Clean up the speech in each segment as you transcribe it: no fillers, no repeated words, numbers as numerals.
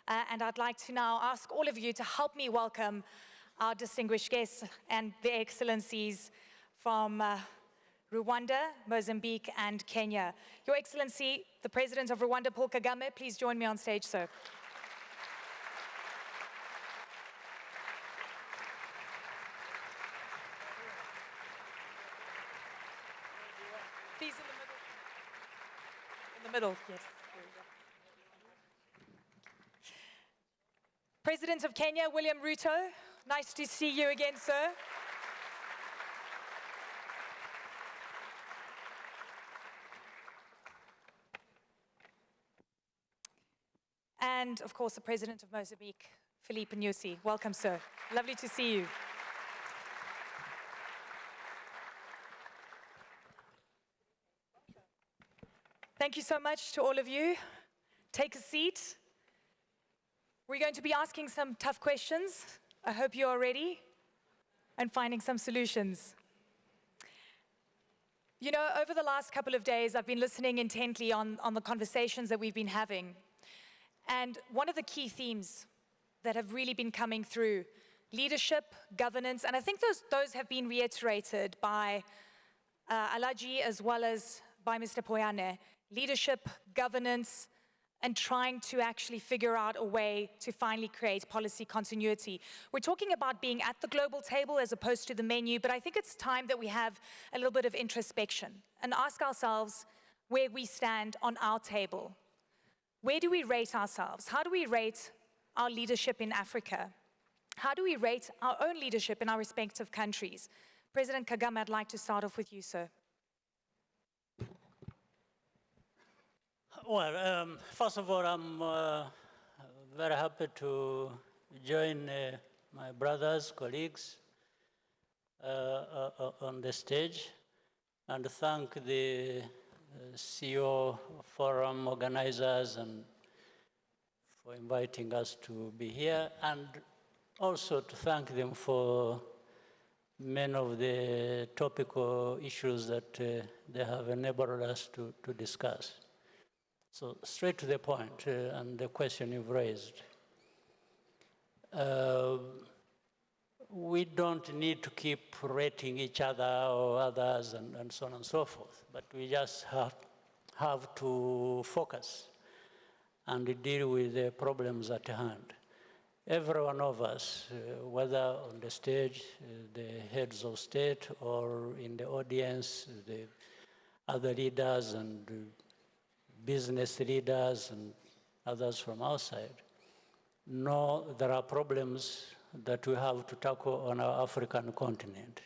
And I'd like to now ask all of you to help me welcome our distinguished guests and their excellencies from Rwanda, Mozambique, and Kenya. Your Excellency, the President of Rwanda, Paul Kagame, please join me on stage, sir. Please, in the middle, yes. There we go. President of Kenya, William Ruto, nice to see you again, sir. And, of course, the President of Mozambique, Philippe Nyusi. Welcome, sir. Lovely to see you. Thank you so much to all of you. Take a seat. We're going to be asking some tough questions. I hope you are ready and finding some solutions. You know, over the last couple of days, I've been listening intently on the conversations that we've been having. And one of the key themes that have really been coming through, leadership, governance, and I think those have been reiterated by Alaji as well as by Mr. Poyane. Leadership, governance, and trying to actually figure out a way to finally create policy continuity. We're talking about being at the global table as opposed to the menu, but I think it's time that we have a little bit of introspection and ask ourselves where we stand on our table. Where do we rate ourselves? How do we rate our leadership in Africa? How do we rate our own leadership in our respective countries? President Kagame, I'd like to start off with you, sir. Well, first of all, I'm very happy to join my brothers, colleagues on the stage and thank the CEO forum organizers and for inviting us to be here, and also to thank them for many of the topical issues that they have enabled us to discuss. So straight to the point, and the question you've raised. We don't need to keep rating each other or others and so on and so forth, but we just have to focus and deal with the problems at hand. Every one of us, whether on the stage, the heads of state, or in the audience, the other leaders and business leaders and others from outside, know there are problems that we have to tackle on our African continent.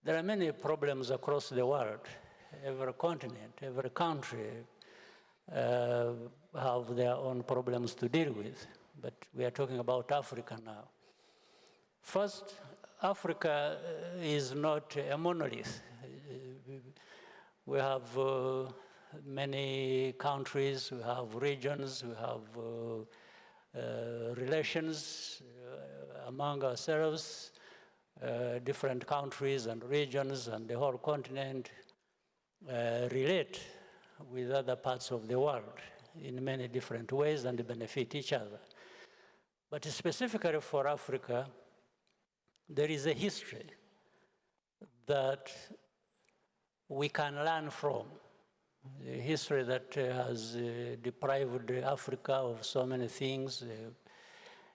There are many problems across the world. Every continent, every country have their own problems to deal with, but we are talking about Africa now. First, Africa is not a monolith. We have many countries, we have regions, we have relations among ourselves, different countries and regions and the whole continent relate with other parts of the world in many different ways and benefit each other. But specifically for Africa, there is a history that we can learn from. A history that has deprived Africa of so many things,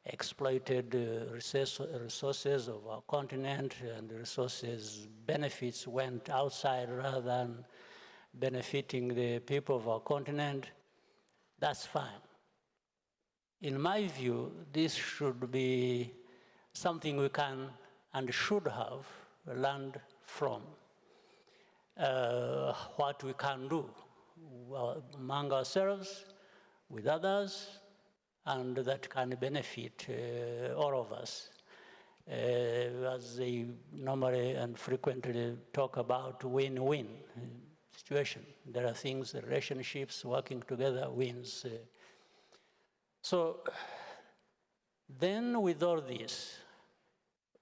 exploited resources of our continent, and the resources benefits went outside rather than benefiting the people of our continent. That's fine. In my view, this should be something we can and should have learned from. What we can do among ourselves, with others, and that can benefit all of us. As they normally and frequently talk about win-win situation. There are things, relationships, working together wins. So then with all this,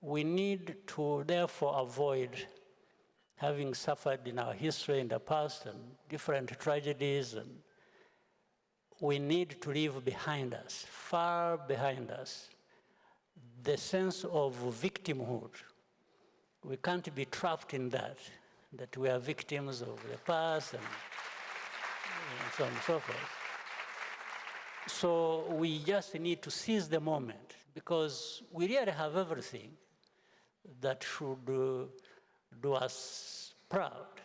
we need to therefore avoid having suffered in our history in the past and different tragedies, and we need to leave behind us, far behind us, the sense of victimhood. We can't be trapped in that we are victims of the past and so on and so forth. So we just need to seize the moment, because we really have everything that should do us proud,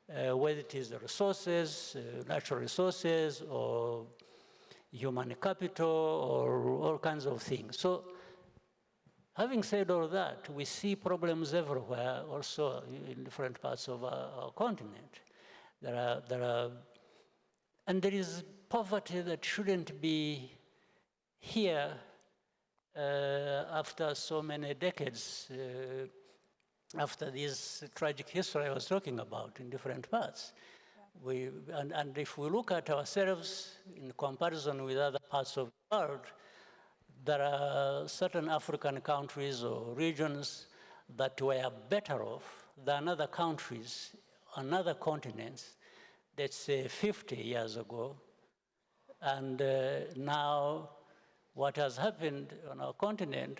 whether it is the resources, natural resources, or human capital, or all kinds of things. So having said all that, we see problems everywhere, also in different parts of our continent. And there is poverty that shouldn't be here after so many decades, after this tragic history I was talking about in different parts. Yeah. And if we look at ourselves in comparison with other parts of the world, there are certain African countries or regions that were better off than other countries on other continents, let's say 50 years ago. And now what has happened on our continent,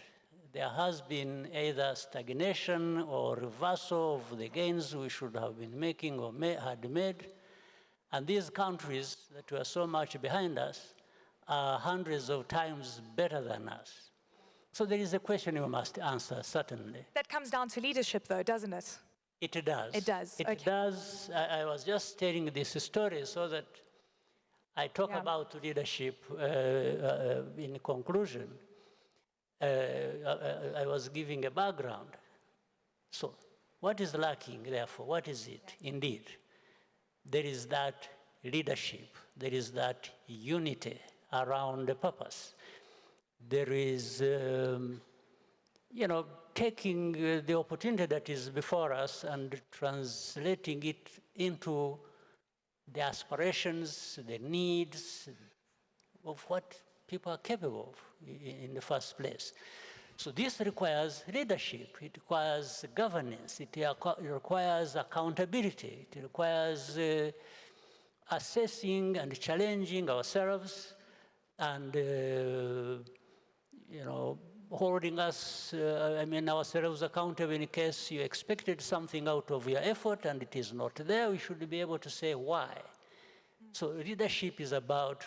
there has been either stagnation or reversal of the gains we should have been making or had made. And these countries that were so much behind us are hundreds of times better than us. So there is a question we must answer, certainly. That comes down to leadership, though, doesn't it? It does. It does. It okay. does. I was just telling this story so that I talk about leadership in conclusion. I was giving a background. So what is lacking, therefore? What is it? Indeed, there is that leadership. There is that unity around the purpose. There is, taking the opportunity that is before us and translating it into the aspirations, the needs of what people are capable of in the first place. So this requires leadership, it requires governance, it requires accountability, it requires assessing and challenging ourselves and, holding us, ourselves accountable in case you expected something out of your effort and it is not there. We should be able to say why. So leadership is about,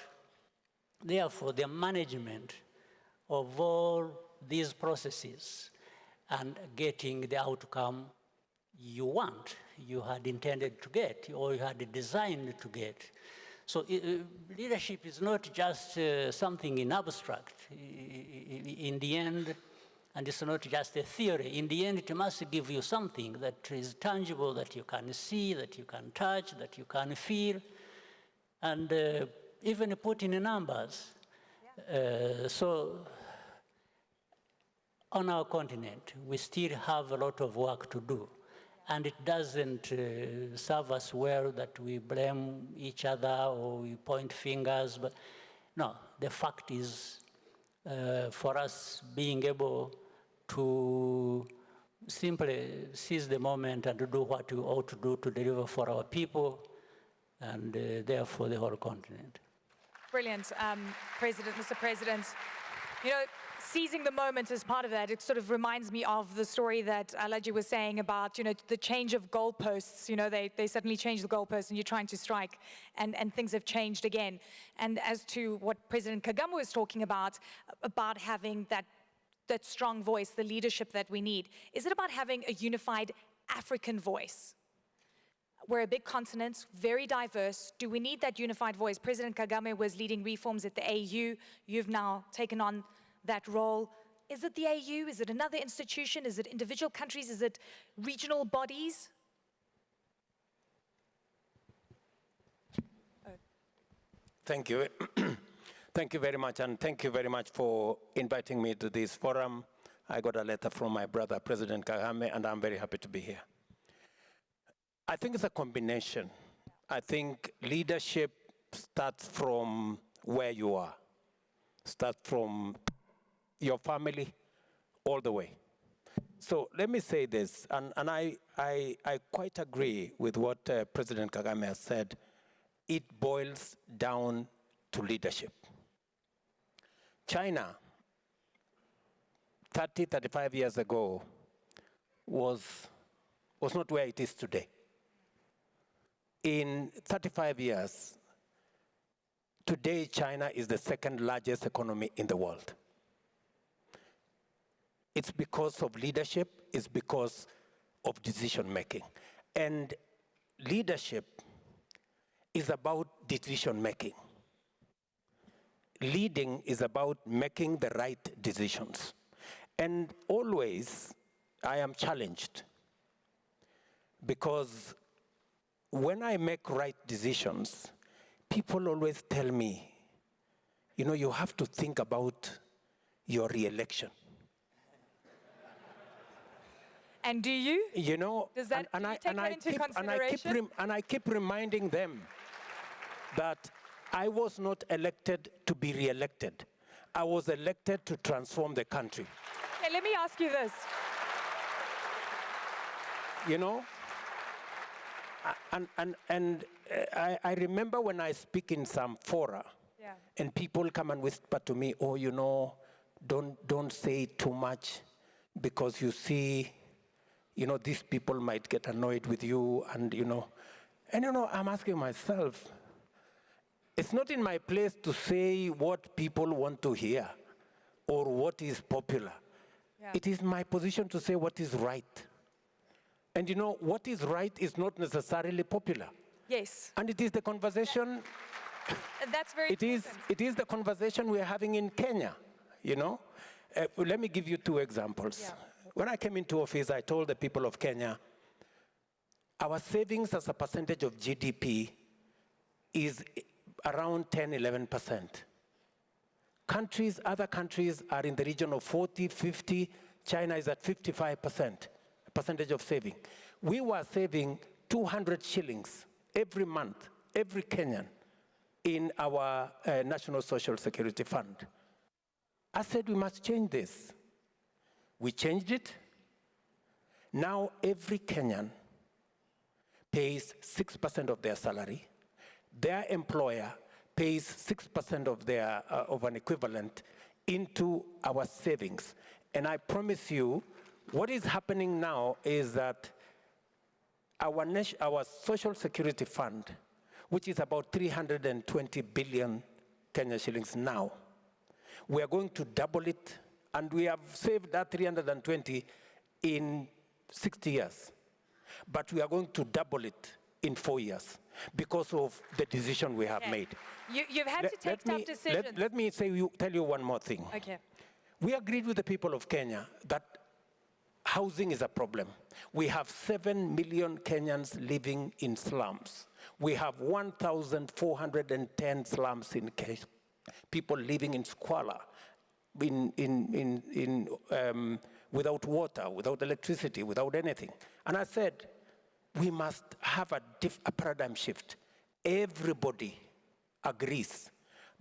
therefore, the management of all these processes and getting the outcome you want, you had intended to get, or you had designed to get. So leadership is not just something in abstract. In the end, and it's not just a theory. In the end, it must give you something that is tangible, that you can see, that you can touch, that you can feel, and even put in numbers. Yeah. So on our continent, we still have a lot of work to do. And it doesn't serve us well that we blame each other or we point fingers. But no, the fact is for us being able to simply seize the moment and to do what we ought to do to deliver for our people and therefore the whole continent. Brilliant, Mr. President. Seizing the moment as part of that, it sort of reminds me of the story that Alaji was saying about, the change of goalposts. They suddenly change the goalposts and you're trying to strike and things have changed again. And as to what President Kagame was talking about having that strong voice, the leadership that we need, is it about having a unified African voice? We're a big continent, very diverse. Do we need that unified voice? President Kagame was leading reforms at the AU. You've now taken on that role. Is it the AU? Is it another institution? Is it individual countries? Is it regional bodies? Thank you. Thank you very much, and thank you very much for inviting me to this forum. I got a letter from my brother, President Kagame, and I'm very happy to be here. I think it's a combination. I think leadership starts from where you are, starts from your family all the way. So let me say this, and I quite agree with what President Kagame has said. It boils down to leadership. China, 30, 35 years ago, was not where it is today. In 35 years, today China is the second largest economy in the world. It's because of leadership, it's because of decision making. And leadership is about decision making. Leading is about making the right decisions. And always, I am challenged because when I make right decisions, people always tell me, you know, you have to think about your re-election. And do you? You know, Does that, do you take that into consideration? I keep reminding them that I was not elected to be re-elected. I was elected to transform the country. Okay, let me ask you this. You know, I remember when I speak in some fora, and people come and whisper to me, oh, you know, don't say too much because you see, you know, these people might get annoyed with you, and you know, I'm asking myself, it's not in my place to say what people want to hear or what is popular. Yeah. It is my position to say what is right. And you know, what is right is not necessarily popular. Yes. And it is the conversation. That's very important. It is the conversation we're having in Kenya, you know. Let me give you two examples. Yeah. When I came into office, I told the people of Kenya, our savings as a percentage of GDP is around 10, 11%. Other countries are in the region of 40, 50. China is at 55% percentage of saving. We were saving 200 shillings every month, every Kenyan, in our National Social Security Fund. I said we must change this. We changed it. Now every Kenyan pays 6% of their salary. Their employer pays 6% of their of an equivalent into our savings. And I promise you, what is happening now is that our Social Security Fund, which is about 320 billion Kenya shillings now, we are going to double it, and we have saved that 320 in 60 years. But we are going to double it in 4 years because of the decision we have made. You've had to take tough decisions. Let me tell you one more thing. Okay. We agreed with the people of Kenya that housing is a problem. We have 7 million Kenyans living in slums. We have 1,410 slums in Kenya. People living in squalor, without water, without electricity, without anything. And I said, we must have a paradigm shift. Everybody agrees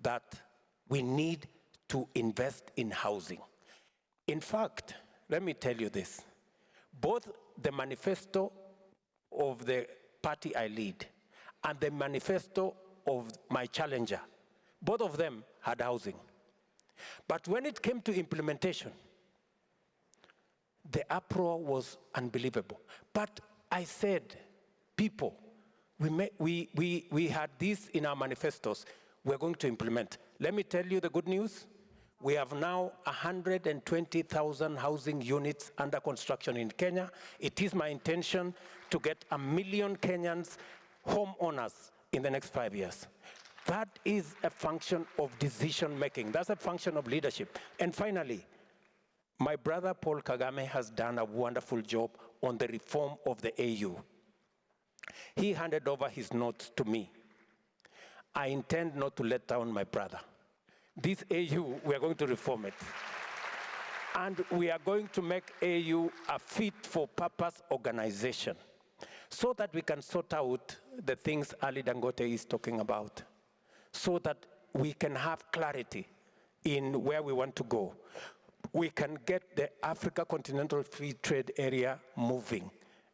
that we need to invest in housing. In fact, let me tell you this. Both the manifesto of the party I lead and the manifesto of my challenger, both of them had housing. But when it came to implementation, the uproar was unbelievable. But I said, people, we had this in our manifestos. We're going to implement. Let me tell you the good news. We have now 120,000 housing units under construction in Kenya. It is my intention to get 1 million Kenyans homeowners in the next 5 years. That is a function of decision making. That's a function of leadership. And finally, my brother Paul Kagame has done a wonderful job on the reform of the AU. He handed over his notes to me. I intend not to let down my brother. This AU, we are going to reform it. And we are going to make AU a fit-for-purpose organization so that we can sort out the things Ali Dangote is talking about, so that we can have clarity in where we want to go. We can get the Africa Continental Free Trade Area moving.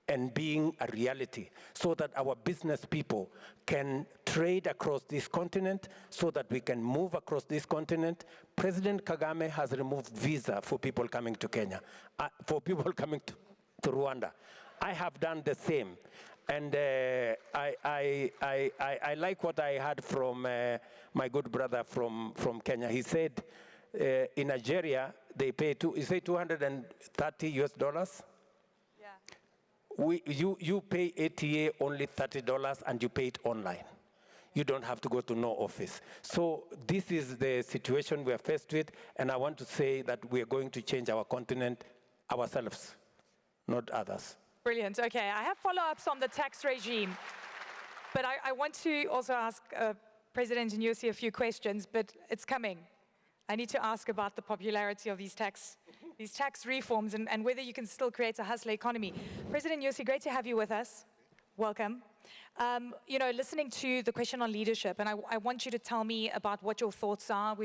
and being a reality so that our business people can trade across this continent, so that we can move across this continent. President Kagame has removed visa for people coming to Kenya, for people coming to Rwanda. I have done the same. And I like what I heard from my good brother from Kenya. He said in Nigeria, they pay, you say $230 US? Yeah. You pay ATA only $30 and you pay it online. You don't have to go to no office. So this is the situation we are faced with, and I want to say that we are going to change our continent ourselves, not others. Brilliant. Okay, I have follow-ups on the tax regime, but I want to also ask President Nyusi a few questions, but it's coming. I need to ask about the popularity of these tax reforms and whether you can still create a hustler economy. President Nyusi, great to have you with us. Welcome. You know, listening to the question on leadership, and I want you to tell me about what your thoughts are.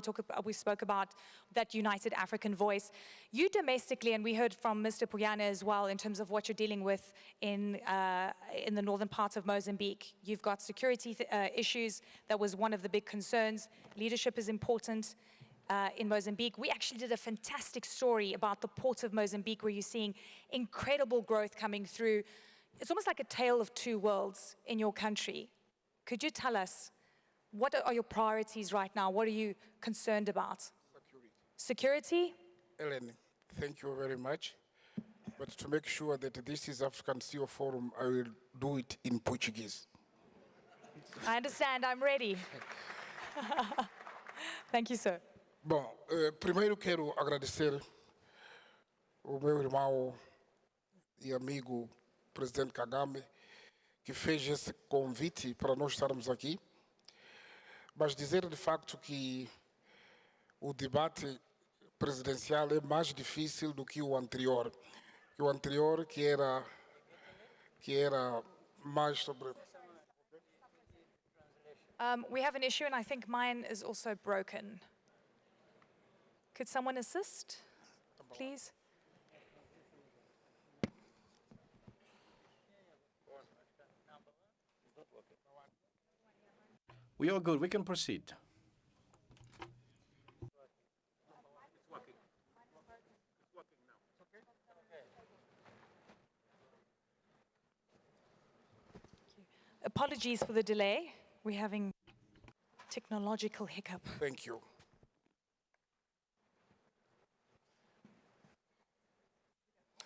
We spoke about that united African voice. You domestically, and we heard from Mr. Puyana as well, in terms of what you're dealing with in the northern part of Mozambique. You've got security issues. That was one of the big concerns. Leadership is important in Mozambique. We actually did a fantastic story about the port of Mozambique, where you're seeing incredible growth coming through. It's almost like a tale of two worlds in your country. Could you tell us, what are your priorities right now? What are you concerned about? Security? Ellen, thank you very much. But to make sure that this is African CEO Forum, I will do it in Portuguese. I understand, I'm ready. Thank you, sir. Bom, primeiro quero agradecer o meu irmão e amigo Presidente Kagame, que fez esse convite para nós estarmos aqui, mas dizer de facto que o debate presidencial é mais difícil do que o anterior. O anterior que era mais sobre... We have an issue, and I think mine is also broken. Could someone assist, please? We are good. We can proceed. Apologies for the delay. We're having technological hiccup. Thank you.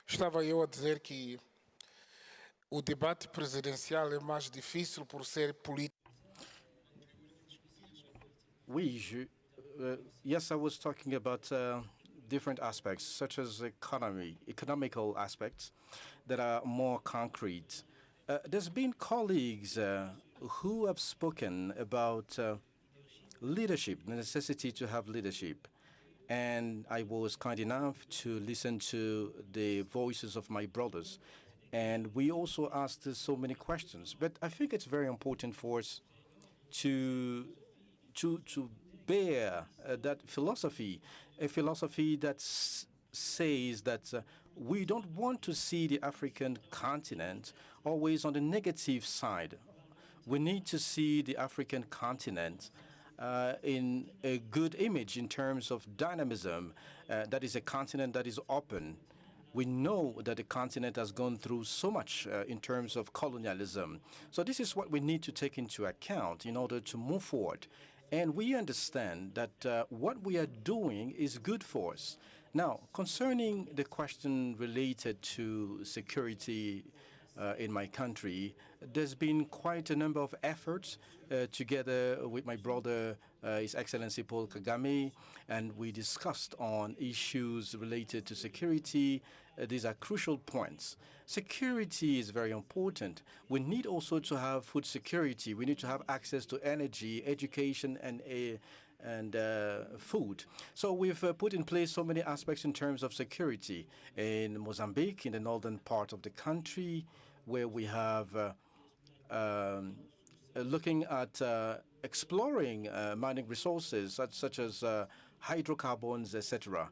Estava eu a dizer que o debate presidencial é mais difícil por ser político. Yes, I was talking about different aspects, such as economical aspects that are more concrete. There's been colleagues who have spoken about leadership, the necessity to have leadership. And I was kind enough to listen to the voices of my brothers. And we also asked so many questions. But I think it's very important for us to bear that philosophy, a philosophy that says that we don't want to see the African continent always on the negative side. We need to see the African continent in a good image in terms of dynamism. That is a continent that is open. We know that the continent has gone through so much in terms of colonialism. So this is what we need to take into account in order to move forward. And we understand that what we are doing is good for us. Now, concerning the question related to security in my country, there's been quite a number of efforts together with my brother, His Excellency Paul Kagame, and we discussed on issues related to security. These are crucial points. Security is very important. We need also to have food security. We need to have access to energy, education, and food. So we've put in place so many aspects in terms of security. In Mozambique, in the northern part of the country, where we have looking at exploring mining resources such as hydrocarbons, etc.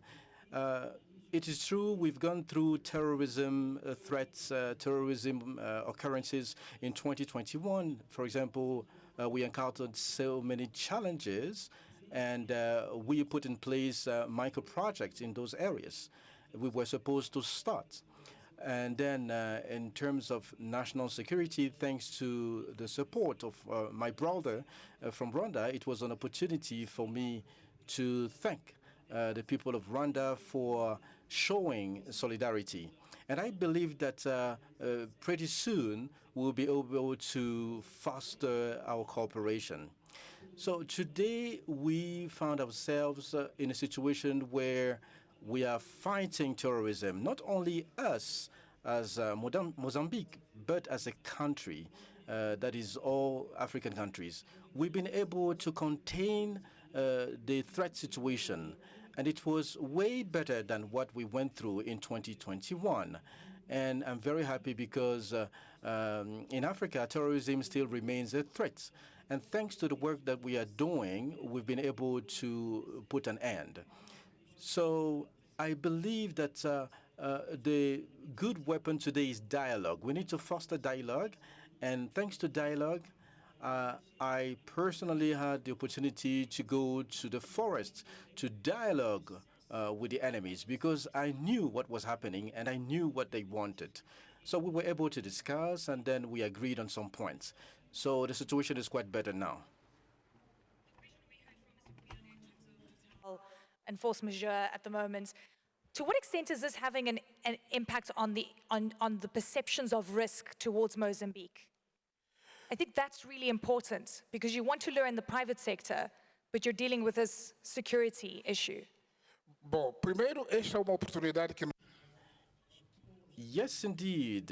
it is true we've gone through terrorism threats, terrorism occurrences in 2021. For example, we encountered so many challenges, and we put in place micro projects in those areas we were supposed to start. And then in terms of national security, thanks to the support of my brother from Rwanda, it was an opportunity for me to thank the people of Rwanda for showing solidarity. And I believe that pretty soon we'll be able to foster our cooperation. So today we found ourselves in a situation where we are fighting terrorism, not only us as Mozambique, but as a country that is all African countries. We've been able to contain the threat situation, and it was way better than what we went through in 2021. And I'm very happy because in Africa, terrorism still remains a threat. And thanks to the work that we are doing, we've been able to put an end. So I believe that the good weapon today is dialogue. We need to foster dialogue, and thanks to dialogue, I personally had the opportunity to go to the forest to dialogue with the enemies because I knew what was happening and I knew what they wanted. So we were able to discuss, and then we agreed on some points. So the situation is quite better now. And force majeure at the moment. To what extent is this having an impact on the perceptions of risk towards Mozambique? I think that's really important because you want to learn in the private sector, but you're dealing with this security issue. Bom, primeiro, esta é uma oportunidade que Yes, indeed.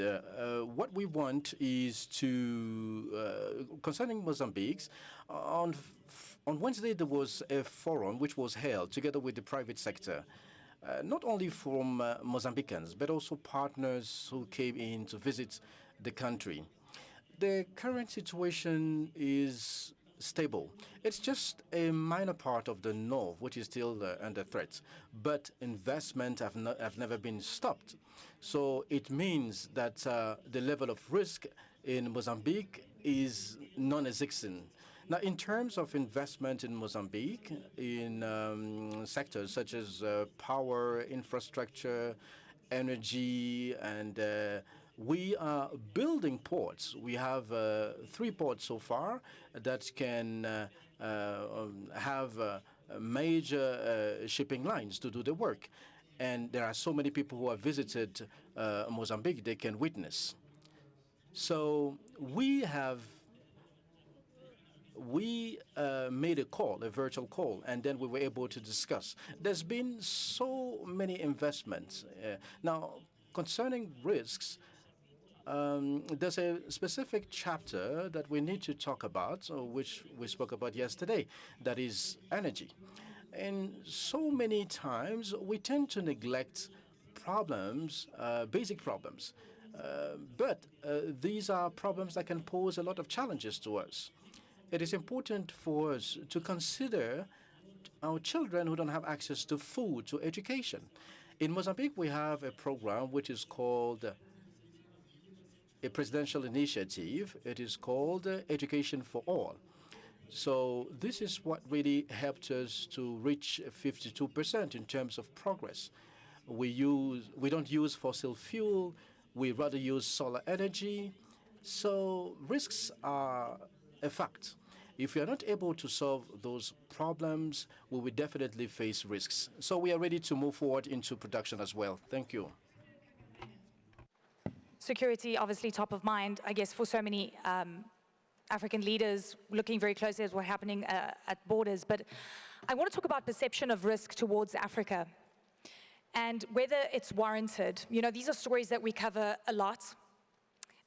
What we want is to, concerning Mozambique, on Wednesday there was a forum which was held together with the private sector, not only from Mozambicans, but also partners who came in to visit the country. The current situation is stable. It's just a minor part of the north which is still under threat, but investment have never been stopped. So it means that the level of risk in Mozambique is non-existent. Now, in terms of investment in Mozambique, in sectors such as power, infrastructure, energy, and we are building ports. We have 3 ports so far that can have major shipping lines to do the work. And there are so many people who have visited Mozambique, they can witness. So we made a call, a virtual call, and then we were able to discuss. There's been so many investments. Now, concerning risks, there's a specific chapter that we need to talk about, which we spoke about yesterday, that is energy. And so many times we tend to neglect problems, basic problems. But these are problems that can pose a lot of challenges to us. It is important for us to consider our children who don't have access to food, to education. In Mozambique, we have a program which is called a presidential initiative. It is called Education for All. So this is what really helped us to reach 52% in terms of progress. We don't use fossil fuel, we rather use solar energy. So risks are a fact. If we are not able to solve those problems, we will definitely face risks. So we are ready to move forward into production as well. Thank you. Security, obviously top of mind, I guess, for so many African leaders looking very closely at what's happening at borders. But I want to talk about perception of risk towards Africa and whether it's warranted. You know, these are stories that we cover a lot.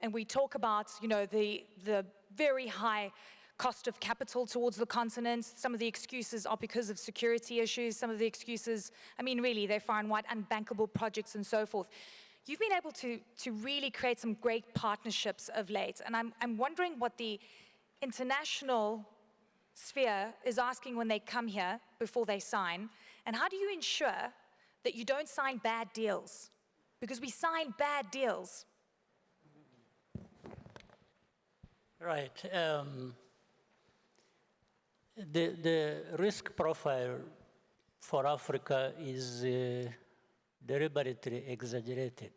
And we talk about, you know, the very high cost of capital towards the continent. Some of the excuses are because of security issues. Some of the excuses, I mean, really, they're far and wide, unbankable projects and so forth. You've been able to really create some great partnerships of late. And I'm wondering what the international sphere is asking when they come here before they sign. And how do you ensure that you don't sign bad deals, because we sign bad deals. Right. The risk profile for Africa is deliberately exaggerated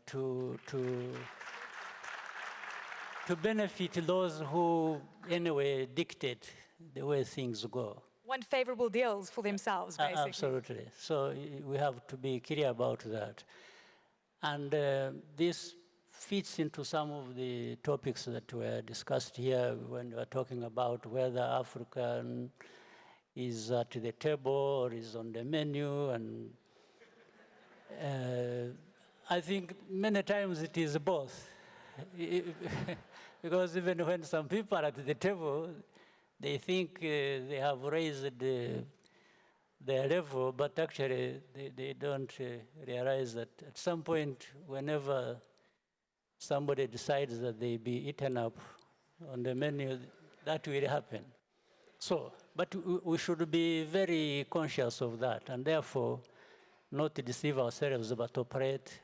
to benefit those who, anyway, dictate the way things go. Want favorable deals for themselves, basically. Absolutely. So we have to be clear about that. And this fits into some of the topics that were discussed here when we were talking about whether Africa is at the table or is on the menu. And I think many times it is both. Because even when some people are at the table, they think they have raised their level, but actually they don't realize that at some point, whenever somebody decides that they be eaten up on the menu, that will happen. So, but we should be very conscious of that, and therefore not deceive ourselves, but operate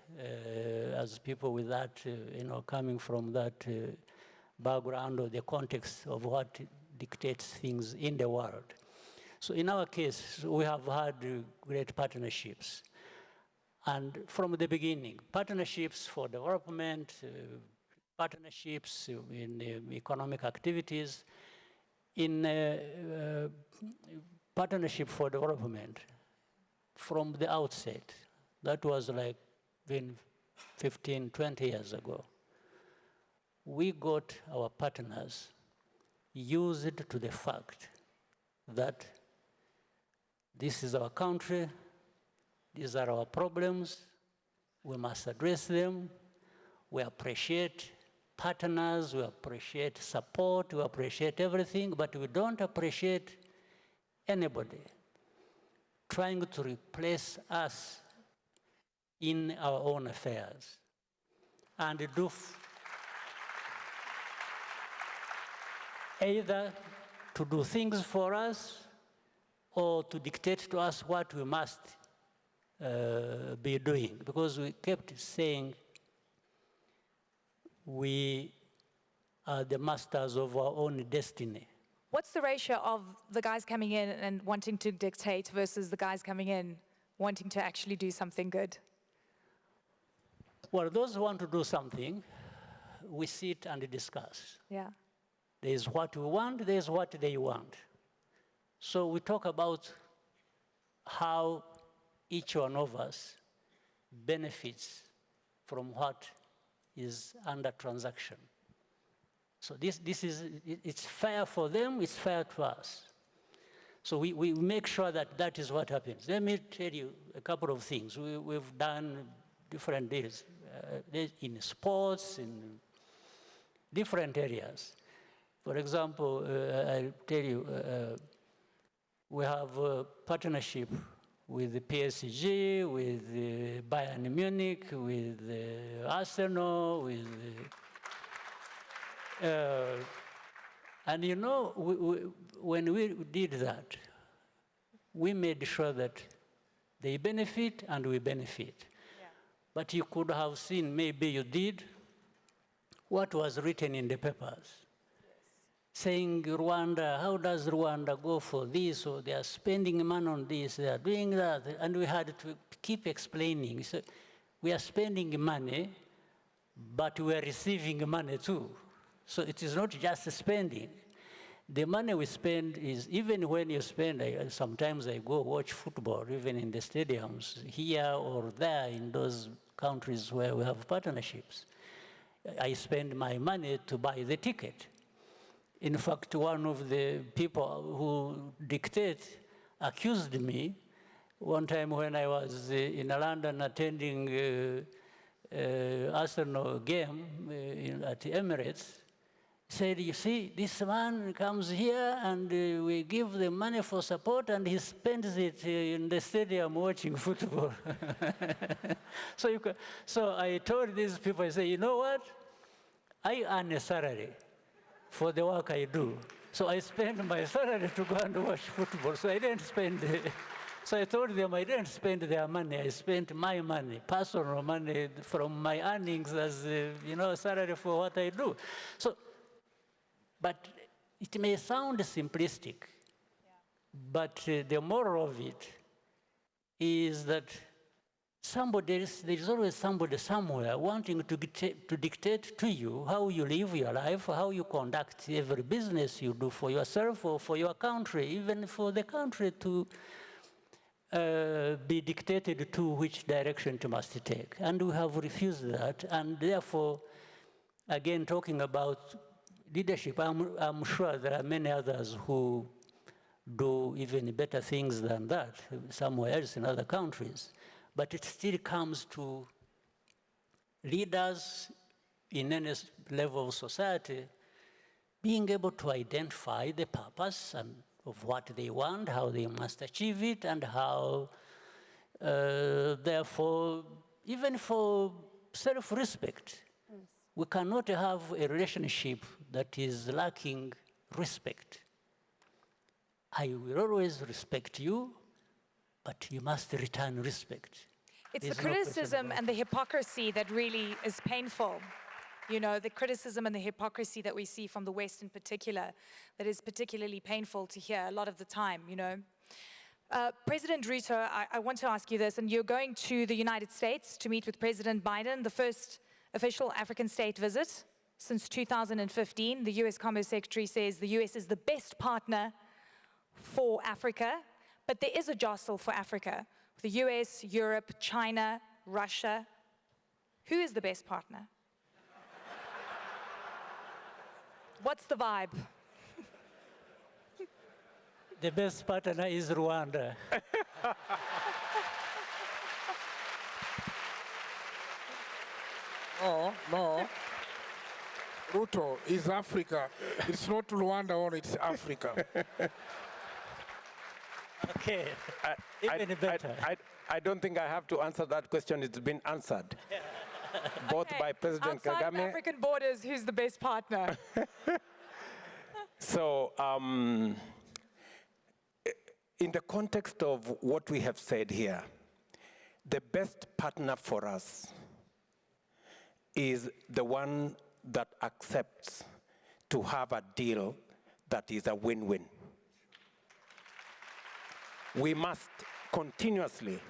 as people with that, coming from that background or the context of what dictates things in the world. So in our case, we have had great partnerships. And from the beginning, partnerships for development, partnerships in economic activities, in partnership for development from the outset. That was like 15, 20 years ago. We got our partners used to the fact that this is our country, these are our problems, we must address them, we appreciate partners, we appreciate support, we appreciate everything, but we don't appreciate anybody trying to replace us in our own affairs and do either to do things for us or to dictate to us what we must be doing, because we kept saying we are the masters of our own destiny. What's the ratio of the guys coming in and wanting to dictate versus the guys coming in wanting to actually do something good? Well, those who want to do something, we sit and discuss. Yeah. There's what we want, there's what they want. So we talk about how each one of us benefits from what is under transaction. So this is, it's fair for them, it's fair to us. So we make sure that that is what happens. Let me tell you a couple of things. We've done different deals in sports, in different areas. For example, I'll tell you, we have a partnership with the PSG, with Bayern Munich, with Arsenal, with and you know, when we did that, we made sure that they benefit and we benefit. Yeah. But you could have seen, maybe you did, what was written in the papers. Saying Rwanda, how does Rwanda go for this, or they are spending money on this, they are doing that, and we had to keep explaining. So we are spending money, but we are receiving money too. So it is not just spending. The money we spend is, even when you spend, sometimes I go watch football, even in the stadiums, here or there in those countries where we have partnerships. I spend my money to buy the ticket. In fact, one of the people who dictate accused me one time when I was in London attending Arsenal game at Emirates. Said, you see, this man comes here and we give the money for support and he spends it in the stadium watching football. So I told these people, I said, you know what? I earn a salary for the work I do. So I spend my salary to go and watch football. So I didn't spend So I told them I didn't spend their money, I spent my money, personal money from my earnings as, salary for what I do. So, but it may sound simplistic, but the moral of it is that there is always somebody somewhere wanting to dictate to you how you live your life, how you conduct every business you do for yourself or for your country, even for the country to be dictated to which direction it must take. And we have refused that, and therefore, again, talking about leadership, I'm sure there are many others who do even better things than that somewhere else in other countries. But it still comes to leaders in any level of society being able to identify the purpose and of what they want, how they must achieve it, and how, therefore, even for self-respect, we cannot have a relationship that is lacking respect. I will always respect you, but you must return respect. It's the criticism and the hypocrisy that really is painful. You know, the criticism and the hypocrisy that we see from the West in particular, that is particularly painful to hear a lot of the time, you know. President Ruto, I want to ask you this, and you're going to the United States to meet with President Biden, the first official African state visit since 2015. The US Commerce Secretary says the US is the best partner for Africa, but there is a jostle for Africa. The US, Europe, China, Russia. Who is the best partner? What's the vibe? The best partner is Rwanda. No. Ruto is Africa. It's not Rwanda only, it's Africa. Okay, even better. I don't think I have to answer that question. It's been answered, both by President Outside of Kagame. African borders, who's the best partner? So, in the context of what we have said here, the best partner for us is the one that accepts to have a deal that is a win-win. We must continuously,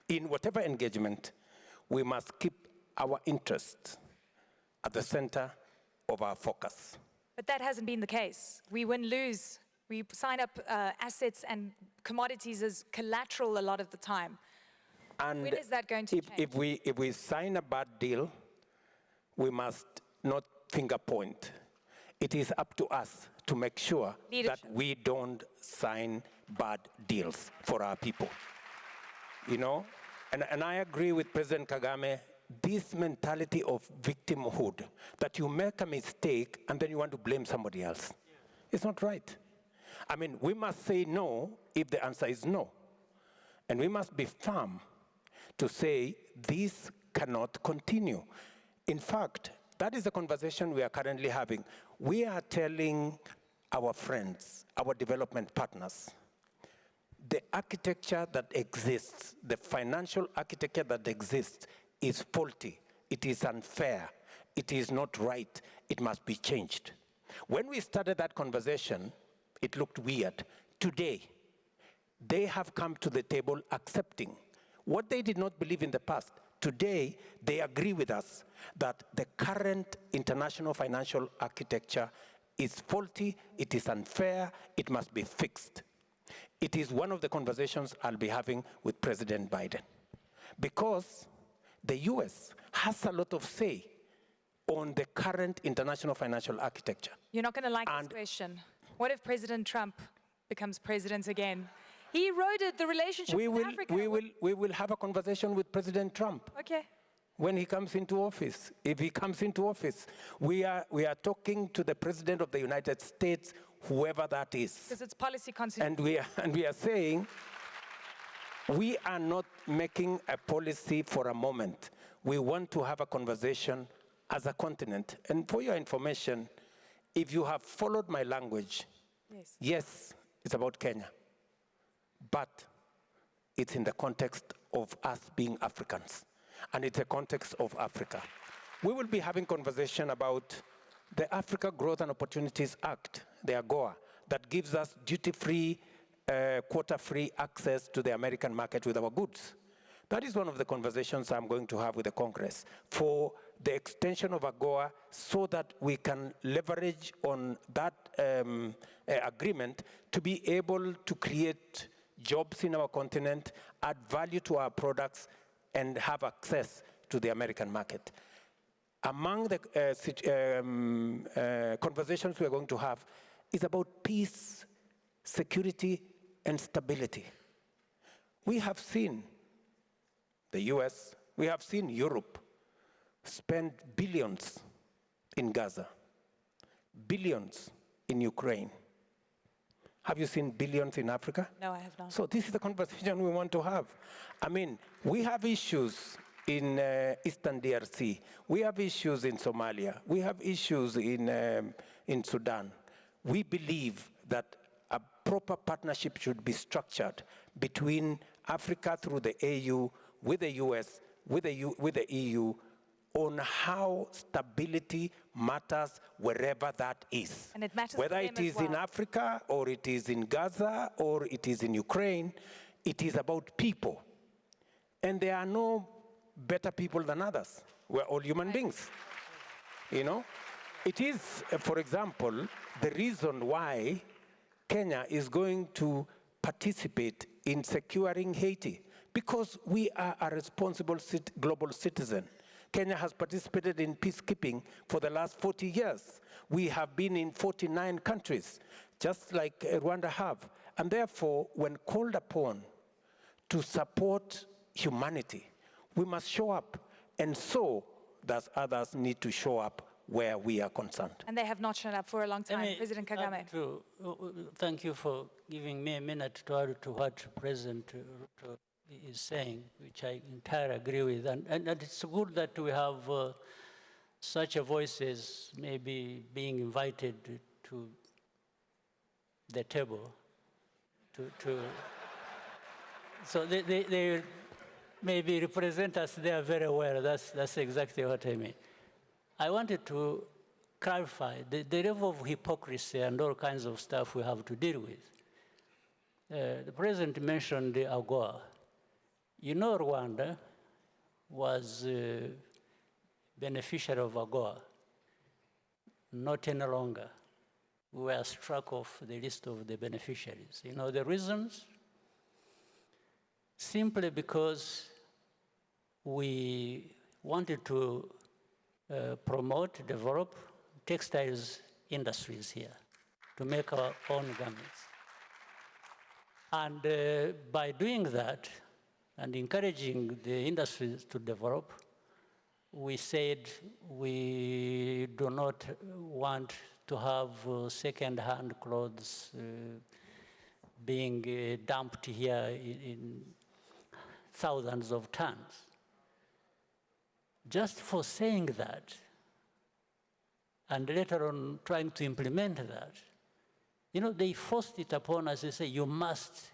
in whatever engagement, we must keep our interests at the center of our focus. But that hasn't been the case. We win-lose. We sign up assets and commodities as collateral a lot of the time. And when is that going to change? If we sign a bad deal, we must not finger point. It is up to us to make sure that we don't sign bad deals for our people. You know, and I agree with President Kagame, this mentality of victimhood, that you make a mistake and then you want to blame somebody else. It's not right. I mean, we must say no if the answer is no. And we must be firm to say this cannot continue. In fact, that is the conversation we are currently having. We are telling our friends, our development partners, the architecture that exists, the financial architecture that exists is faulty, it is unfair, it is not right, it must be changed. When we started that conversation, it looked weird. Today, they have come to the table accepting what they did not believe in the past. Today, they agree with us that the current international financial architecture is faulty, it is unfair, it must be fixed. It is one of the conversations I'll be having with President Biden, because the US has a lot of say on the current international financial architecture. You're not going to like this question. What if President Trump becomes president again? He eroded the relationship with Africa. We will have a conversation with President Trump. Okay. When he comes into office. If he comes into office, we are talking to the President of the United States, whoever that is. Because it's policy consideration. And we are saying, we are not making a policy for a moment. We want to have a conversation as a continent. And for your information, if you have followed my language, yes, it's about Kenya. But it's in the context of us being Africans, and it's a context of Africa. We will be having conversation about the Africa Growth and Opportunities Act, the AGOA, that gives us duty-free, quota-free access to the American market with our goods. That is one of the conversations I'm going to have with the Congress for the extension of AGOA so that we can leverage on that agreement to be able to create jobs in our continent, add value to our products, and have access to the American market. Among the conversations we're going to have is about peace, security, and stability. We have seen the US, we have seen Europe spend billions in Gaza, billions in Ukraine. Have you seen billions in Africa? No, I have not. So this is the conversation we want to have. I mean, we have issues in Eastern DRC. We have issues in Somalia. We have issues in Sudan. We believe that a proper partnership should be structured between Africa through the AU, with the US, with the EU, on how stability matters wherever that is. And it matters whether for them it is as well. in Africa, or it is in Gaza, or it is in Ukraine, it is about people. And there are no better people than others. We're all human beings. You know? It is, for example, the reason why Kenya is going to participate in securing Haiti, because we are a responsible global citizen. Kenya has participated in peacekeeping for the last 40 years. We have been in 49 countries, just like Rwanda have. And therefore, when called upon to support humanity, we must show up. And so does others need to show up where we are concerned. And they have not shown up for a long time. President Kagame. Thank you for giving me a minute to add to what President is saying, which I entirely agree with. And it's good that we have such a voices maybe being invited to the table. So they maybe represent us there very well. That's exactly what I mean. I wanted to clarify the level of hypocrisy and all kinds of stuff we have to deal with. The president mentioned the AGOA. You know, Rwanda was beneficiary of AGOA. Not any longer. We were struck off the list of the beneficiaries. You know the reasons? Simply because we wanted to promote, develop textiles industries here to make our own garments. And by doing that and encouraging the industries to develop, we said we do not want to have second-hand clothes being dumped here in thousands of tons. Just for saying that, and later on trying to implement that, you know, they forced it upon us. They say, you must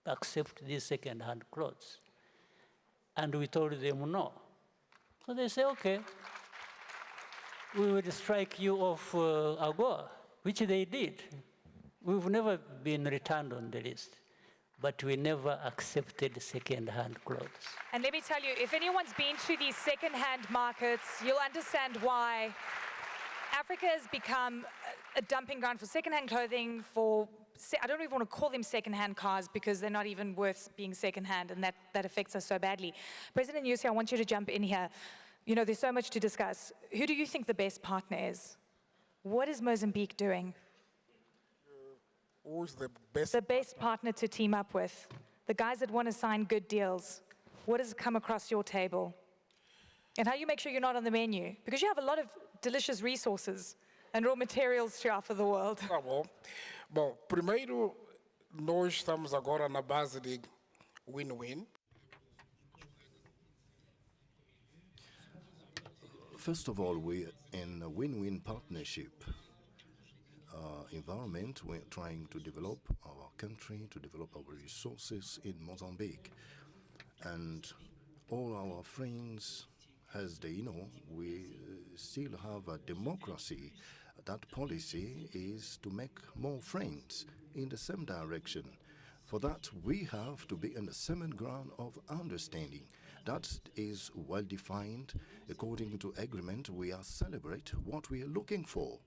accept these second-hand clothes. And we told them no. So they say, okay, we will strike you off AGOA, which they did. We've never been returned on the list, but we never accepted second-hand clothes. And let me tell you, if anyone's been to these second-hand markets, you'll understand why Africa has become a dumping ground for second-hand clothing, for, I don't even want to call them second-hand cars because they're not even worth being second-hand, and that affects us so badly. President Nyusi, I want you to jump in here. You know, there's so much to discuss. Who do you think the best partner is? What is Mozambique doing? Who is the best? The best partner to team up with. The guys that want to sign good deals. What has come across your table? And how you make sure you're not on the menu? Because you have a lot of delicious resources and raw materials to offer the world. Tá bom. Bom, primeiro, nós estamos agora na base de win-win. First of all, we're in a win-win partnership. environment. We're trying to develop our country, to develop our resources in Mozambique. And all our friends, as they know, we still have a democracy. That policy is to make more friends in the same direction. For that, we have to be on the same ground of understanding. That is well defined. According to agreement, we are celebrate what we are looking for,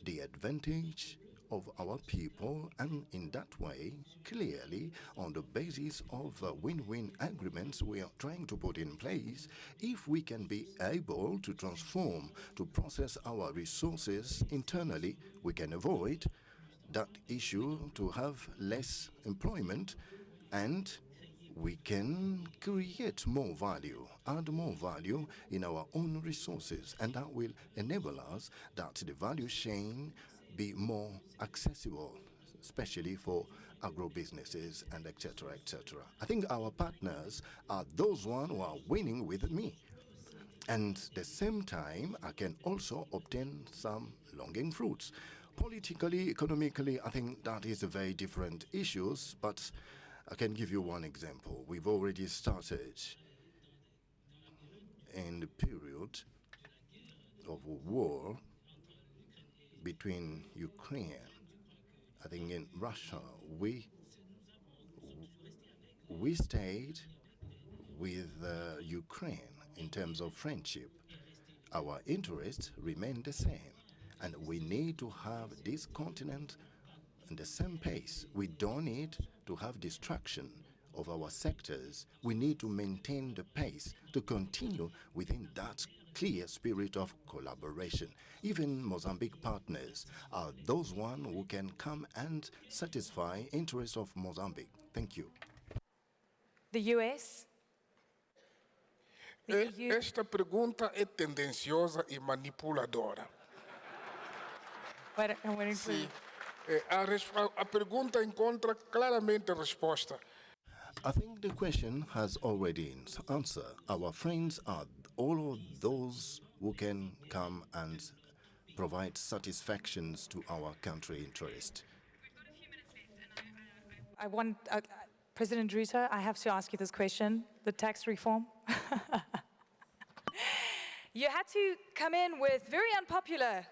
the advantage of our people, and in that way, clearly, on the basis of win-win agreements we are trying to put in place, if we can be able to transform, to process our resources internally, we can avoid that issue to have less employment, and we can create more value, add more value in our own resources, and that will enable us that the value chain be more accessible, especially for agro-businesses and etc., etc. I think our partners are those ones who are winning with me. And at the same time, I can also obtain some longing fruits. Politically, economically, I think that is a very different issues, but I can give you one example. We've already started in the period of a war between Ukraine. I think in Russia, we stayed with Ukraine in terms of friendship. Our interests remain the same, and we need to have this continent in the same pace. We don't need to have distraction of our sectors. We need to maintain the pace to continue within that clear spirit of collaboration. Even Mozambique partners are those ones who can come and satisfy interests of Mozambique. Thank you. The US? The EU? Esta pergunta é tendenciosa e manipuladora. I'm waiting for you. A pergunta encontra claramente a resposta. I think the question has already an answer. Our friends are all of those who can come and provide satisfactions to our country interest. I want, President Ruto, I have to ask you this question, the tax reform. You had to come in with very unpopular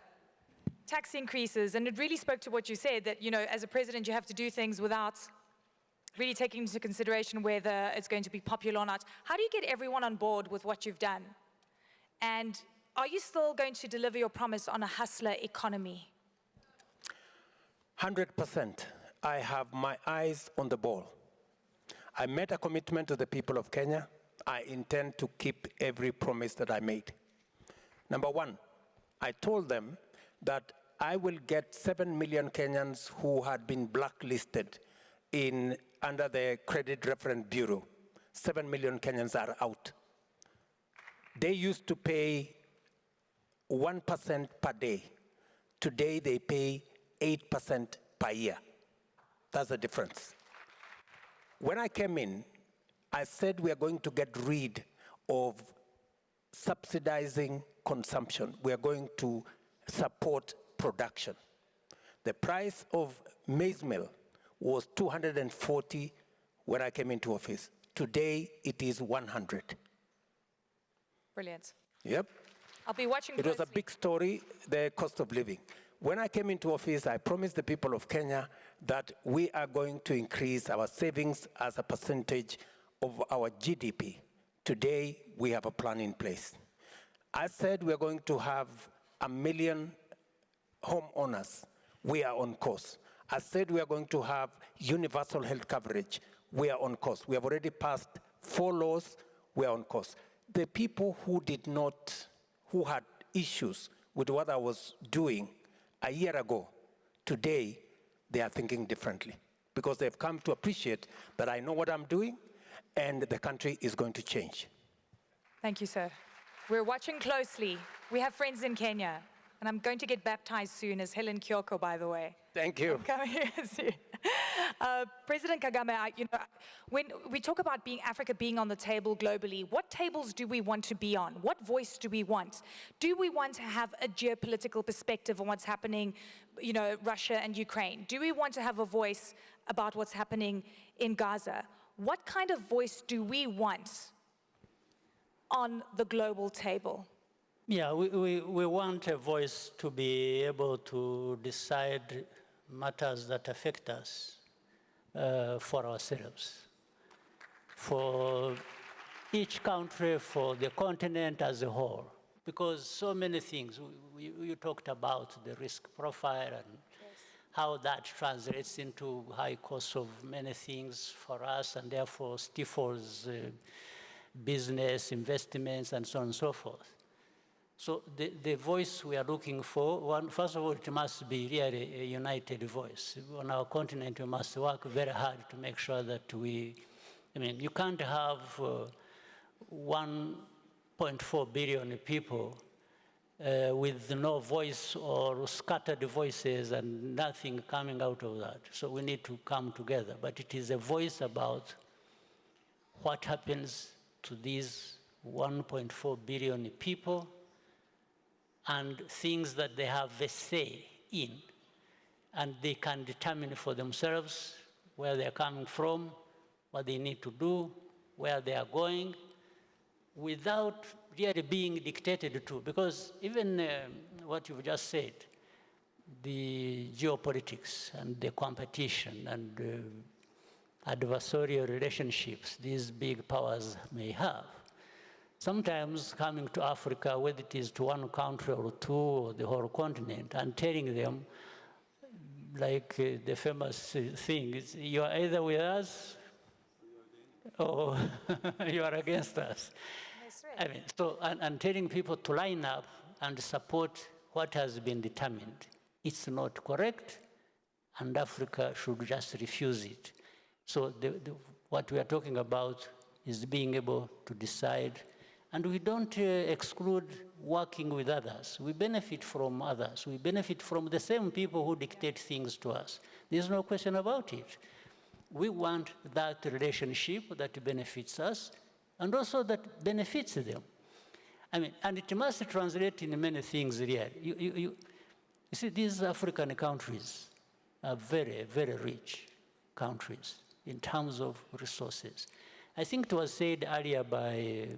tax increases, and it really spoke to what you said, that, you know, as a president, you have to do things without really taking into consideration whether it's going to be popular or not. How do you get everyone on board with what you've done? And are you still going to deliver your promise on a hustler economy? 100%. I have my eyes on the ball. I made a commitment to the people of Kenya. I intend to keep every promise that I made. Number one, I told them that I will get 7 million Kenyans who had been blacklisted under the Credit Reference Bureau. 7 million Kenyans are out. They used to pay 1% per day. Today they pay 8% per year. That's the difference. When I came in, I said we are going to get rid of subsidizing consumption. We are going to support production. The price of maize meal was 240 when I came into office. Today, it is 100. Brilliant. Yep. I'll be watching It was a closely. big story, the cost of living. When I came into office, I promised the people of Kenya that we are going to increase our savings as a percentage of our GDP. Today, we have a plan in place. I said we're going to have 1 million homeowners. We are on course. I said we are going to have universal health coverage. We are on course. We have already passed 4 laws. We are on course. The people who had issues with what I was doing a year ago, today, they are thinking differently because they've come to appreciate that I know what I'm doing and the country is going to change. Thank you, sir. We're watching closely. We have friends in Kenya. And I'm going to get baptized soon as Helen Kyoko, by the way. Thank you. Coming here soon. President Kagame, when we talk about Africa being on the table globally, what tables do we want to be on? What voice do we want? Do we want to have a geopolitical perspective on what's happening, Russia and Ukraine? Do we want to have a voice about what's happening in Gaza? What kind of voice do we want on the global table? Yeah, we want a voice to be able to decide matters that affect us for ourselves, for each country, for the continent as a whole. Because so many things, you talked about the risk profile and how that translates into high costs of many things for us and therefore stifles business, investments, and so on and so forth. So the voice we are looking for, first of all, it must be really a united voice. On our continent, we must work very hard to make sure that you can't have 1.4 billion people with no voice or scattered voices and nothing coming out of that. So we need to come together. But it is a voice about what happens to these 1.4 billion people and things that they have a say in, and they can determine for themselves where they're coming from, what they need to do, where they are going, without really being dictated to. Because even what you've just said, the geopolitics and the competition and adversarial relationships these big powers may have, sometimes coming to Africa, whether it is to one country or two or the whole continent, and telling them, like the famous thing, is you are either with us or you are against us. That's right. And telling people to line up and support what has been determined. It's not correct, and Africa should just refuse it. So what we are talking about is being able to decide. And we don't exclude working with others. We benefit from others. We benefit from the same people who dictate things to us. There's no question about it. We want that relationship that benefits us and also that benefits them. And it must translate in many things really. You see, these African countries are very, very rich countries in terms of resources. I think it was said earlier by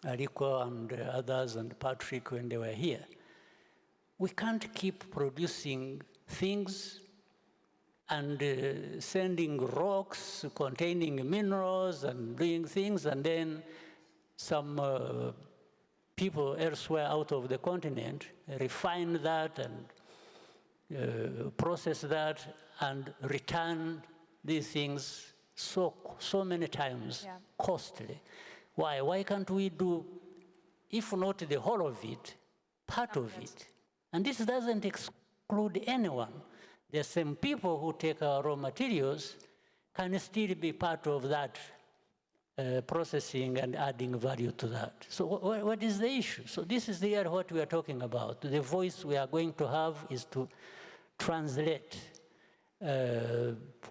Aliko and others and Patrick when they were here, we can't keep producing things and sending rocks containing minerals and doing things, and then some people elsewhere out of the continent refine that and process that and return these things so many times costly. Why? Why can't we do, if not the whole of it, part of it? And this doesn't exclude anyone. The same people who take our raw materials can still be part of that processing and adding value to that. So what is the issue? So this is here what we are talking about. The voice we are going to have is to translate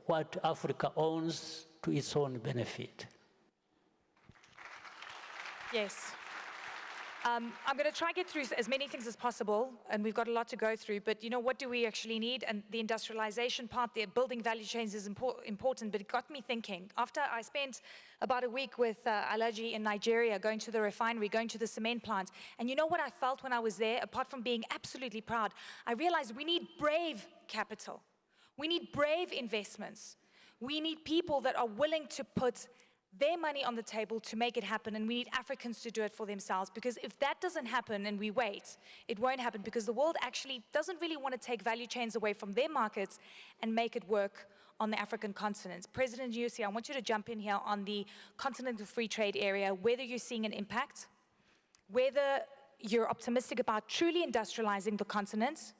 what Africa owns to its own benefit. Yes. I'm going to try and get through as many things as possible, and we've got a lot to go through, but what do we actually need? And the industrialization part, the building value chains is important, but it got me thinking. After I spent about a week with Alaji in Nigeria, going to the refinery, going to the cement plant, and you know what I felt when I was there, apart from being absolutely proud? I realized we need brave capital. We need brave investments. We need people that are willing to put their money on the table to make it happen, and we need Africans to do it for themselves, because if that doesn't happen and we wait, it won't happen, because the world actually doesn't really want to take value chains away from their markets and make it work on the African continent. President Nyusi, I want you to jump in here on the Continental Free Trade Area, whether you're seeing an impact, whether you're optimistic about truly industrializing the continent,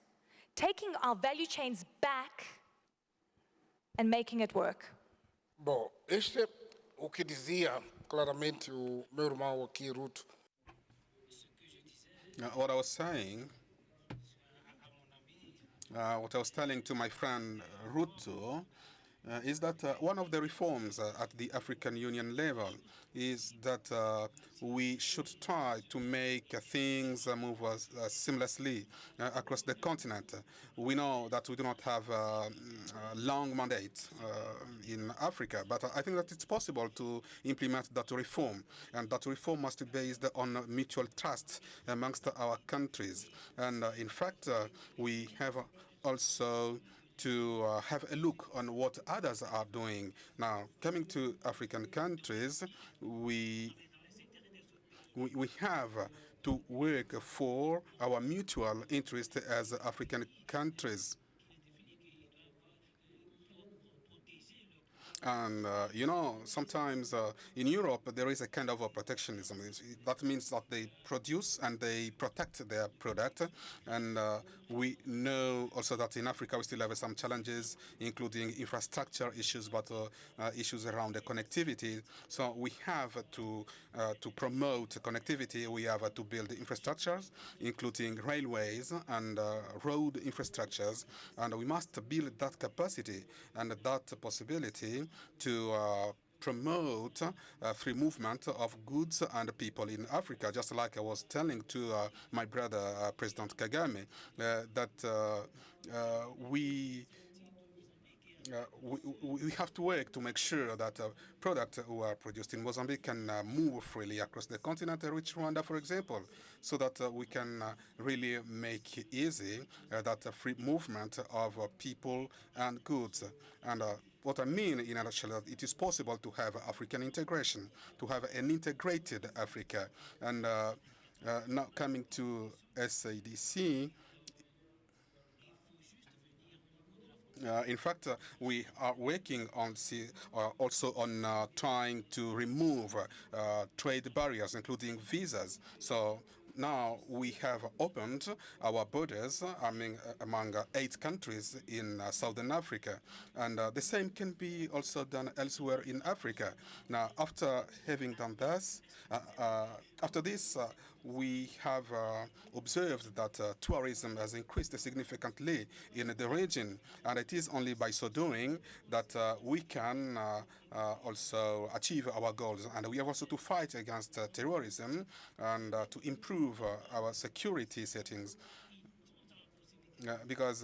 taking our value chains back and making it work. Bom, o que dizia claramente o meu irmão aqui, Ruto. Now, what I was saying what I was telling to my friend Ruto, is that one of the reforms at the African Union level is that we should try to make things move seamlessly across the continent. We know that we do not have a long mandate in Africa, but I think that it's possible to implement that reform, and that reform must be based on mutual trust amongst our countries. And in fact, we have also to have a look on what others are doing. Now, coming to African countries, we have to work for our mutual interest as African countries. And, you know, sometimes in Europe, there is a kind of a protectionism. That means that they produce and they protect their product. And we know also that in Africa, we still have some challenges, including infrastructure issues, but issues around the connectivity. So we have to promote connectivity. We have to build infrastructures, including railways and road infrastructures. And we must build that capacity and that possibility to promote free movement of goods and people in Africa, just like I was telling to my brother, President Kagame, that we have to work to make sure that products who are produced in Mozambique can move freely across the continent and reach Rwanda, for example, so that we can really make easy that free movement of people and goods. And what I mean in a nutshell, that it is possible to have African integration, to have an integrated Africa. And now coming to SADC, in fact, we are working on also on trying to remove trade barriers, including visas. So now we have opened our borders among 8 countries in Southern Africa. And the same can be also done elsewhere in Africa. Now, after having done this, we have observed that tourism has increased significantly in the region, and it is only by so doing that we can also achieve our goals. And we have also to fight against terrorism and to improve our security settings, because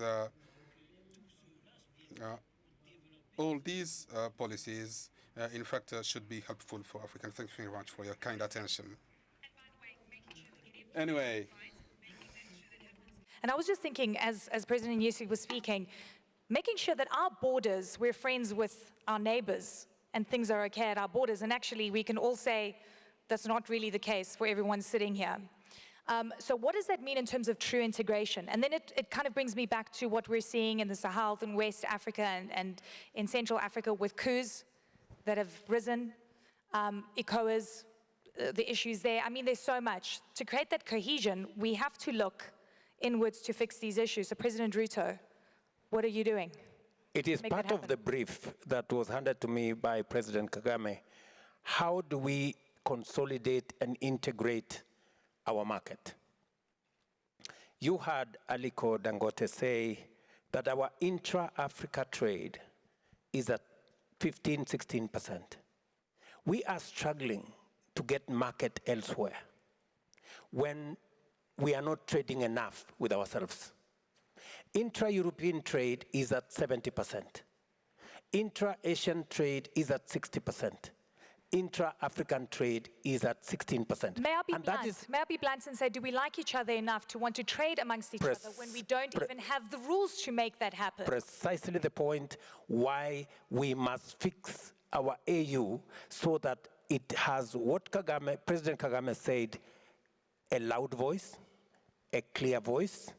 all these policies, in fact, should be helpful for Africa. Thank you very much for your kind attention. Anyway. And I was just thinking, as President Nyusi was speaking, making sure that our borders, we're friends with our neighbors and things are okay at our borders. And actually, we can all say that's not really the case for everyone sitting here. So what does that mean in terms of true integration? And then it kind of brings me back to what we're seeing in the Sahel in West Africa and in Central Africa with coups that have risen, ECOWAS, the issues there. I mean, there's so much. To create that cohesion, we have to look inwards to fix these issues. So President Ruto, what are you doing? It is part of the brief that was handed to me by President Kagame. How do we consolidate and integrate our market? You heard Aliko Dangote say that our intra-Africa trade is at 15–16%. We are struggling to get market elsewhere when we are not trading enough with ourselves. Intra-European trade is at 70%. Intra-Asian trade is at 60%. Intra-African trade is at 16%. May I be blunt and say, do we like each other enough to want to trade amongst each other when we don't even have the rules to make that happen? Precisely the point why we must fix our AU so that it has what President Kagame said, a loud voice, a clear voice,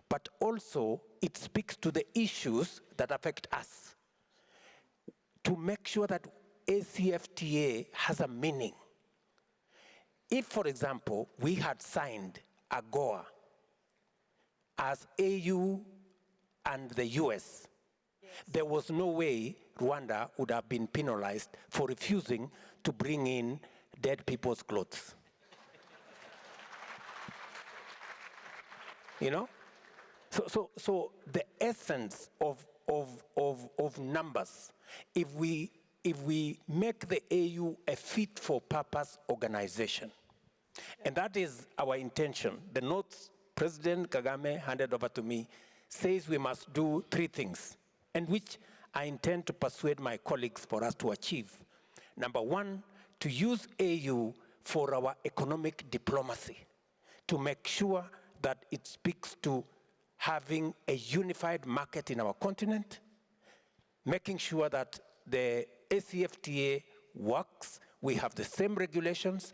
but also it speaks to the issues that affect us. To make sure that ACFTA has a meaning. If, for example, we had signed AGOA as AU and the US, there was no way Rwanda would have been penalized for refusing to bring in dead people's clothes. You know? So the essence of numbers, if we make the AU a fit-for-purpose organization, and that is our intention. The notes President Kagame handed over to me says we must do 3 things, and which I intend to persuade my colleagues for us to achieve. Number 1, to use AU for our economic diplomacy, to make sure that it speaks to having a unified market in our continent, making sure that the ACFTA works, we have the same regulations,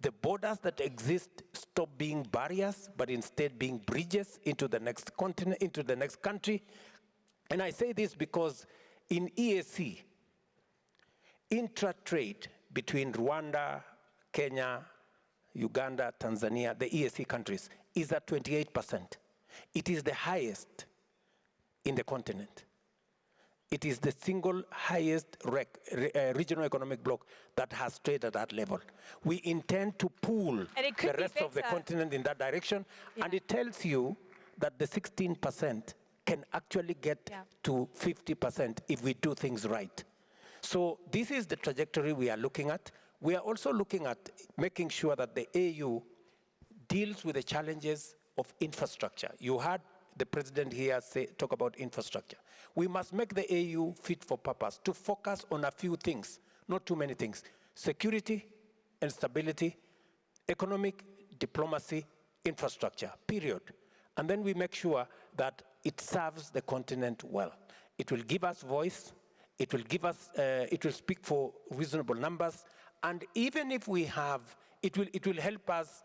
the borders that exist stop being barriers, but instead being bridges into the next continent, into the next country. And I say this because in EAC, intra-trade between Rwanda, Kenya, Uganda, Tanzania, the EAC countries, is at 28%. It is the highest in the continent. It is the single highest regional economic bloc that has trade at that level. We intend to pull the rest of the continent in that direction, and it tells you that the 16% can actually get to 50% if we do things right. So this is the trajectory we are looking at. We are also looking at making sure that the AU deals with the challenges of infrastructure. You heard the president here talk about infrastructure. We must make the AU fit for purpose to focus on a few things, not too many things. Security and stability, economic, diplomacy, infrastructure, period. And then we make sure that it serves the continent well. It will give us voice, it will give us, it will speak for reasonable numbers, and even if we have, it will help us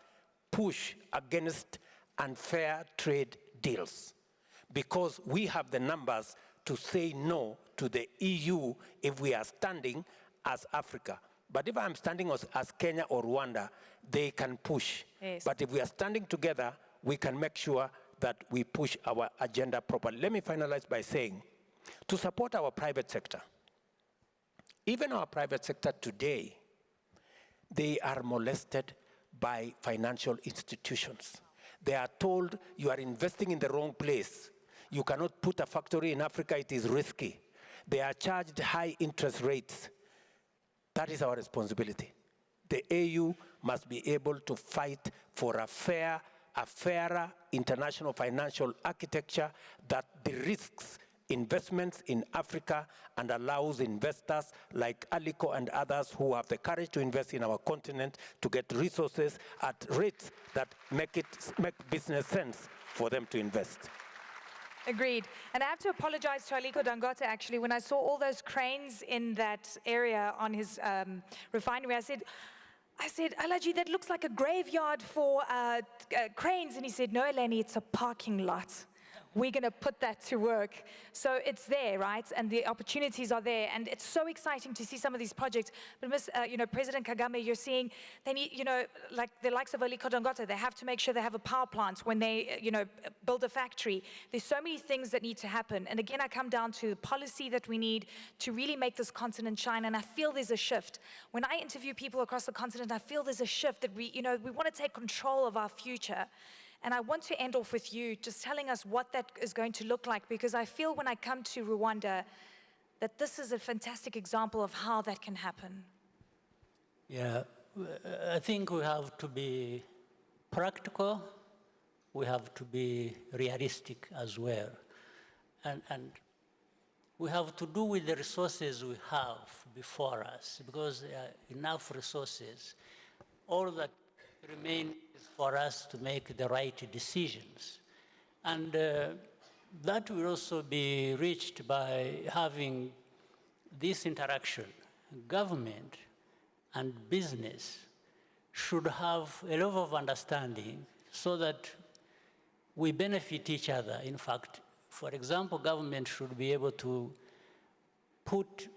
push against unfair trade deals, because we have the numbers to say no to the EU if we are standing as Africa. But if I'm standing as Kenya or Rwanda, they can push. Yes. But if we are standing together, we can make sure that we push our agenda properly. Let me finalize by saying, to support our private sector, even our private sector today, they are molested by financial institutions. They are told, you are investing in the wrong place. You cannot put a factory in Africa, it is risky. They are charged high interest rates. That is our responsibility. The AU must be able to fight for a fairer international financial architecture that de-risks investments in Africa and allows investors like Aliko and others who have the courage to invest in our continent to get resources at rates that make business sense for them to invest. Agreed. And I have to apologize to Aliko Dangote, actually. When I saw all those cranes in that area on his refinery, I said, Alaji, that looks like a graveyard for cranes. And he said, no, Eleni, it's a parking lot. We're going to put that to work. So it's there, right? And the opportunities are there. And it's so exciting to see some of these projects. But President Kagame, you're seeing they need, like the likes of Aliko Dangote, they have to make sure they have a power plant when they, build a factory. There's so many things that need to happen. And again, I come down to the policy that we need to really make this continent shine. And I feel there's a shift. When I interview people across the continent, I feel there's a shift that we want to take control of our future. And I want to end off with you just telling us what that is going to look like, because I feel when I come to Rwanda that this is a fantastic example of how that can happen. Yeah, I think we have to be practical, we have to be realistic as well. And we have to do with the resources we have before us, because there are enough resources. All that remains for us to make the right decisions. And that will also be reached by having this interaction. Government and business should have a level of understanding so that we benefit each other. In fact, for example, government should be able to put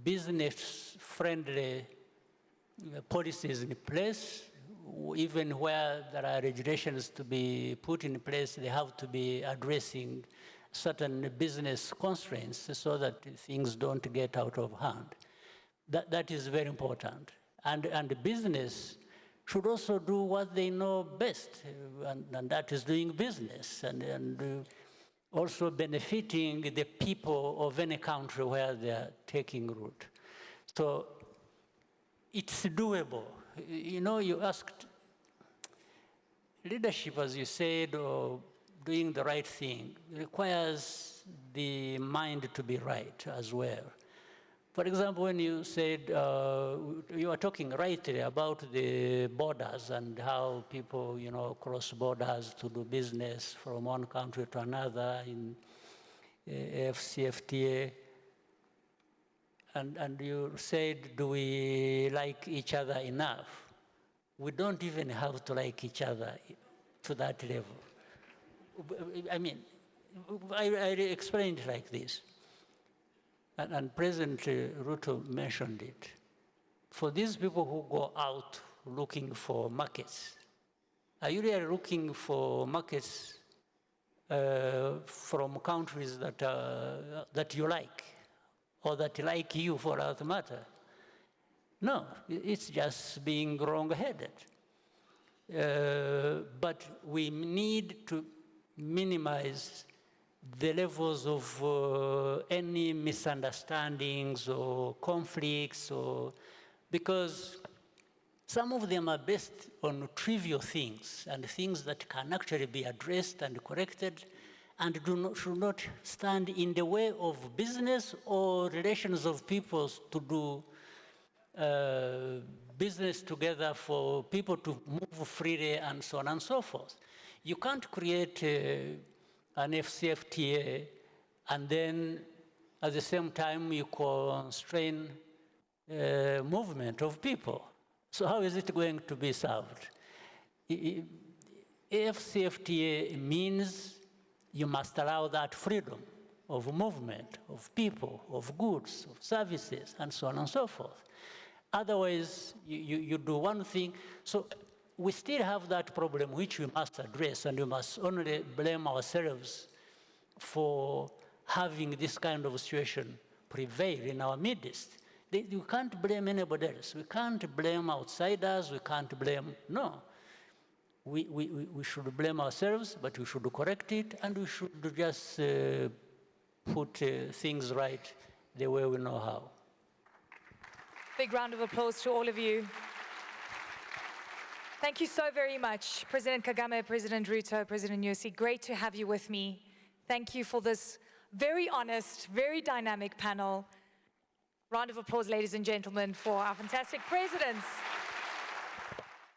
business-friendly policies in place. Even where there are regulations to be put in place, they have to be addressing certain business constraints so that things don't get out of hand. That is very important. And the business should also do what they know best, and that is doing business, and also benefiting the people of any country where they are taking root. So it's doable. You know, you asked, leadership, as you said, or doing the right thing, requires the mind to be right as well. For example, when you said, you were talking rightly about the borders and how people, you know, cross borders to do business from one country to another in FCFTA. And you said, do we like each other enough? We don't even have to like each other to that level. I mean, I explained it like this. And President Ruto mentioned it. For these people who go out looking for markets, are you really looking for markets from countries that you like, or that like you for that matter? No, it's just being wrong-headed. But we need to minimize the levels of any misunderstandings or conflicts, because some of them are based on trivial things and things that can actually be addressed and corrected and should not stand in the way of business or relations of peoples to do business together, for people to move freely and so on and so forth. You can't create an FCFTA and then at the same time you constrain movement of people. So how is it going to be solved? FCFTA means you must allow that freedom of movement, of people, of goods, of services, and so on and so forth. Otherwise, you do one thing. So we still have that problem which we must address, and we must only blame ourselves for having this kind of situation prevail in our midst. You can't blame anybody else. We can't blame outsiders. We can't blame, no. We should blame ourselves, but we should correct it, and we should just put things right the way we know how. Big round of applause to all of you. Thank you so very much, President Kagame, President Ruto, President Nyusi. Great to have you with me. Thank you for this very honest, very dynamic panel. Round of applause, ladies and gentlemen, for our fantastic presidents.